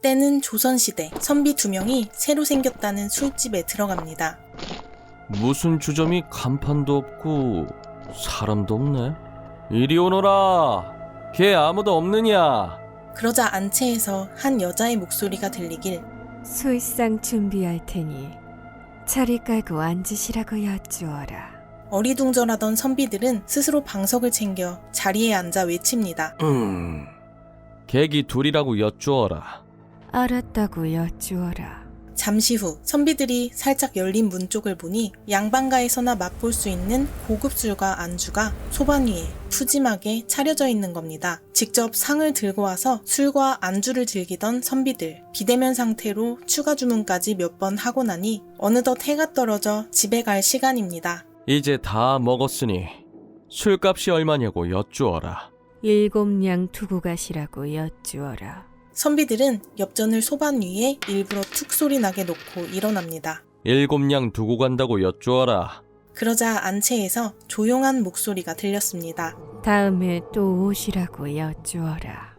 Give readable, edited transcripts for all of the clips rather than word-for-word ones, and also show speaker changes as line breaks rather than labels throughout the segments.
때는 조선시대, 선비 2명이 새로 생겼다는 술집에 들어갑니다.
무슨 주점이 간판도 없고 사람도 없네. 이리 오너라. 걔 아무도 없느냐?
그러자 안채에서 한 여자의 목소리가 들리길
술상 준비할 테니 자리 깔고 앉으시라고 여쭈어라.
어리둥절하던 선비들은 스스로 방석을 챙겨 자리에 앉아 외칩니다.
객이 둘이라고 여쭈어라.
알았다고 여쭈어라.
잠시 후 선비들이 살짝 열린 문 쪽을 보니 양반가에서나 맛볼 수 있는 고급 술과 안주가 소반 위에 푸짐하게 차려져 있는 겁니다. 직접 상을 들고 와서 술과 안주를 즐기던 선비들, 비대면 상태로 추가 주문까지 몇 번 하고 나니 어느덧 해가 떨어져 집에 갈 시간입니다.
이제 다 먹었으니 술값이 얼마냐고 여쭈어라.
7냥 두고 가시라고 여쭈어라.
선비들은 엽전을 소반 위에 일부러 툭 소리 나게 놓고 일어납니다.
7냥 두고 간다고 여쭈어라.
그러자 안채에서 조용한 목소리가 들렸습니다.
다음에 또 오시라고 여쭈어라.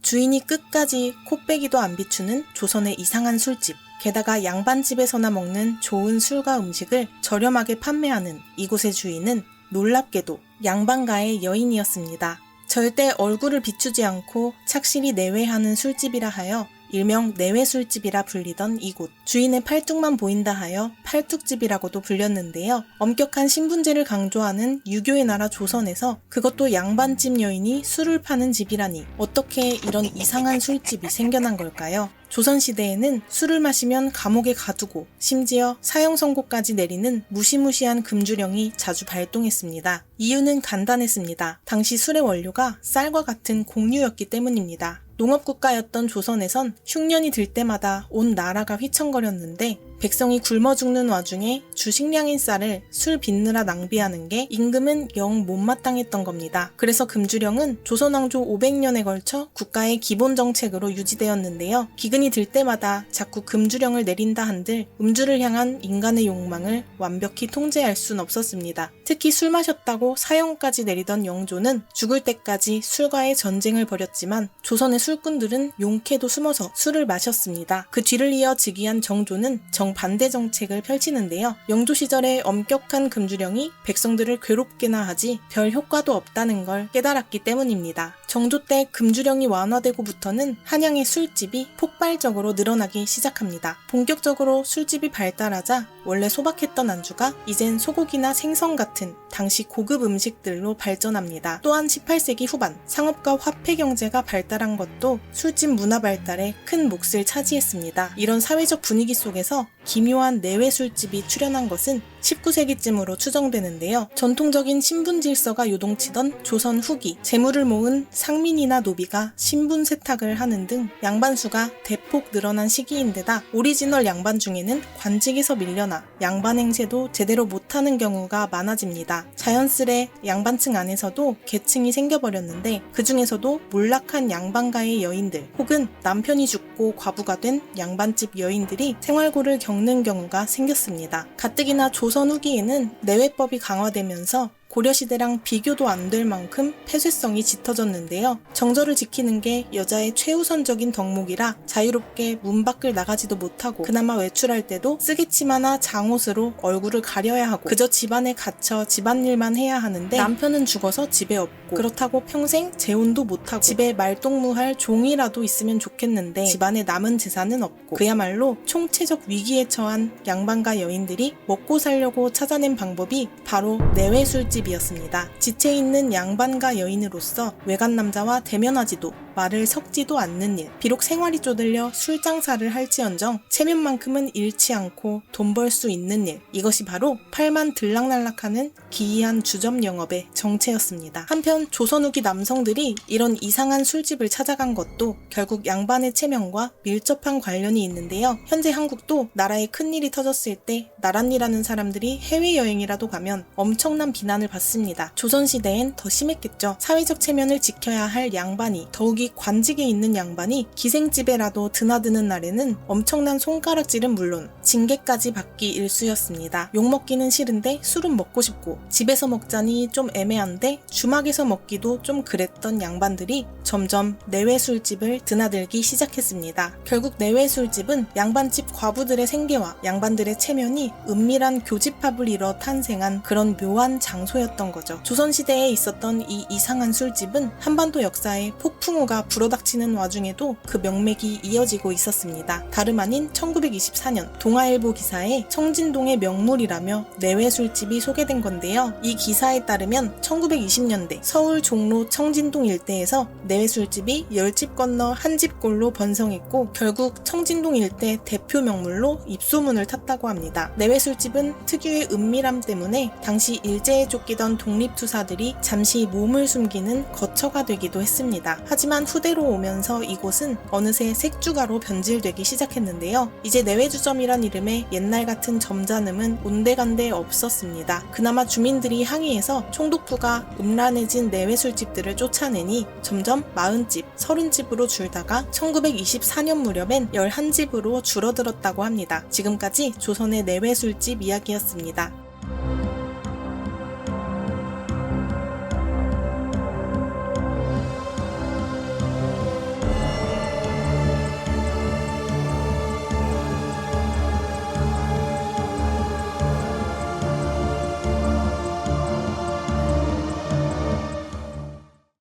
주인이 끝까지 코빼기도 안 비추는 조선의 이상한 술집, 게다가 양반집에서나 먹는 좋은 술과 음식을 저렴하게 판매하는 이곳의 주인은 놀랍게도 양반가의 여인이었습니다. 절대 얼굴을 비추지 않고 착실히 내외하는 술집이라 하여 일명 내외술집이라 불리던 이곳. 주인의 팔뚝만 보인다 하여 팔뚝집이라고도 불렸는데요. 엄격한 신분제를 강조하는 유교의 나라 조선에서 그것도 양반집 여인이 술을 파는 집이라니 어떻게 이런 이상한 술집이 생겨난 걸까요? 조선시대에는 술을 마시면 감옥에 가두고 심지어 사형 선고까지 내리는 무시무시한 금주령이 자주 발동했습니다. 이유는 간단했습니다. 당시 술의 원료가 쌀과 같은 곡류였기 때문입니다. 농업국가였던 조선에선 흉년이 들 때마다 온 나라가 휘청거렸는데 백성이 굶어 죽는 와중에 주식량인 쌀을 술 빚느라 낭비하는 게 임금은 영 못마땅했던 겁니다. 그래서 금주령은 조선왕조 500년에 걸쳐 국가의 기본 정책으로 유지되었는데요. 기근이 들 때마다 자꾸 금주령을 내린다 한들 음주를 향한 인간의 욕망을 완벽히 통제할 순 없었습니다. 특히 술 마셨다고 사형까지 내리던 영조는 죽을 때까지 술과의 전쟁을 벌였지만 조선의 술꾼들은 용케도 숨어서 술을 마셨습니다. 그 뒤를 이어 즉위한 정조는 정반대 정책을 펼치는데요. 영조 시절에 엄격한 금주령이 백성들을 괴롭게나 하지 별 효과도 없다는 걸 깨달았기 때문입니다. 정조 때 금주령이 완화되고부터는 한양의 술집이 폭발적으로 늘어나기 시작합니다. 본격적으로 술집이 발달하자 원래 소박했던 안주가 이젠 소고기나 생선 같은 당시 고급 음식들로 발전합니다. 또한 18세기 후반 상업과 화폐 경제가 발달한 것도 술집 문화 발달에 큰 몫을 차지했습니다. 이런 사회적 분위기 속에서 기묘한 내외 술집이 출현한 것은 19세기쯤으로 추정되는데요. 전통적인 신분 질서가 요동치던 조선 후기, 재물을 모은 상민이나 노비가 신분 세탁을 하는 등 양반수가 대폭 늘어난 시기인데다 오리지널 양반 중에는 관직에서 밀려나 양반 행세도 제대로 못하는 경우가 많아집니다. 자연스레 양반층 안에서도 계층이 생겨버렸는데 그 중에서도 몰락한 양반가의 여인들 혹은 남편이 죽고 과부가 된 양반집 여인들이 생활고를 겪는 경우가 생겼습니다. 가뜩이나 조선 후기에는 내외법이 강화되면서 고려시대랑 비교도 안 될 만큼 폐쇄성이 짙어졌는데요. 정절을 지키는 게 여자의 최우선적인 덕목이라 자유롭게 문 밖을 나가지도 못하고 그나마 외출할 때도 쓰개치마나 장옷으로 얼굴을 가려야 하고 그저 집안에 갇혀 집안일만 해야 하는데 남편은 죽어서 집에 없고 그렇다고 평생 재혼도 못하고 집에 말동무할 종이라도 있으면 좋겠는데 집안에 남은 재산은 없고 그야말로 총체적 위기에 처한 양반가 여인들이 먹고 살려고 찾아낸 방법이 바로 내외술집 이었습니다. 지체 있는 양반가 여인으로서 외간 남자와 대면하지도 말을 섞지도 않는 일. 비록 생활이 쪼들려 술 장사를 할지언정 체면만큼은 잃지 않고 돈 벌 수 있는 일. 이것이 바로 팔만 들락날락하는 기이한 주점 영업의 정체였습니다. 한편 조선 후기 남성들이 이런 이상한 술집을 찾아간 것도 결국 양반의 체면과 밀접한 관련이 있는데요. 현재 한국도 나라에 큰일이 터졌을 때 나란이라는 사람들이 해외여행이라도 가면 엄청난 비난을 받습니다. 조선시대엔 더 심했겠죠. 사회적 체면을 지켜야 할 양반이 더욱이 여기 관직에 있는 양반이 기생집에라도 드나드는 날에는 엄청난 손가락질은 물론 징계까지 받기 일쑤였습니다. 욕먹기는 싫은데 술은 먹고 싶고 집에서 먹자니 좀 애매한데 주막에서 먹기도 좀 그랬던 양반들이 점점 내외 술집을 드나들기 시작했습니다. 결국 내외 술집은 양반집 과부들의 생계와 양반들의 체면이 은밀한 교집합을 이뤄 탄생한 그런 묘한 장소였던 거죠. 조선시대에 있었던 이 이상한 술집은 한반도 역사에 폭풍우가 불어닥치는 와중에도 그 명맥이 이어지고 있었습니다. 다름 아닌 1924년 동아일보 기사에 청진동의 명물이라며 내외 술집이 소개된 건데요. 이 기사에 따르면 1920년대 서울 종로 청진동 일대에서 내외 술집이 10집 건너 한 집꼴로 번성했고 결국 청진동 일대 대표 명물로 입소문을 탔다고 합니다. 내외 술집은 특유의 은밀함 때문에 당시 일제에 쫓기던 독립투사들이 잠시 몸을 숨기는 거처가 되기도 했습니다. 하지만 후대로 오면서 이곳은 어느새 색주가로 변질되기 시작했는데요. 이제 내외주점이란 이름의 옛날 같은 점잖음은 온데간데 없었습니다. 그나마 주민들이 항의해서 총독부가 음란해진 내외 술집들을 쫓아내니 점점 40집, 30집으로 줄다가 1924년 무렵엔 11집으로 줄어들었다고 합니다. 지금까지 조선의 내외 술집 이야기였습니다.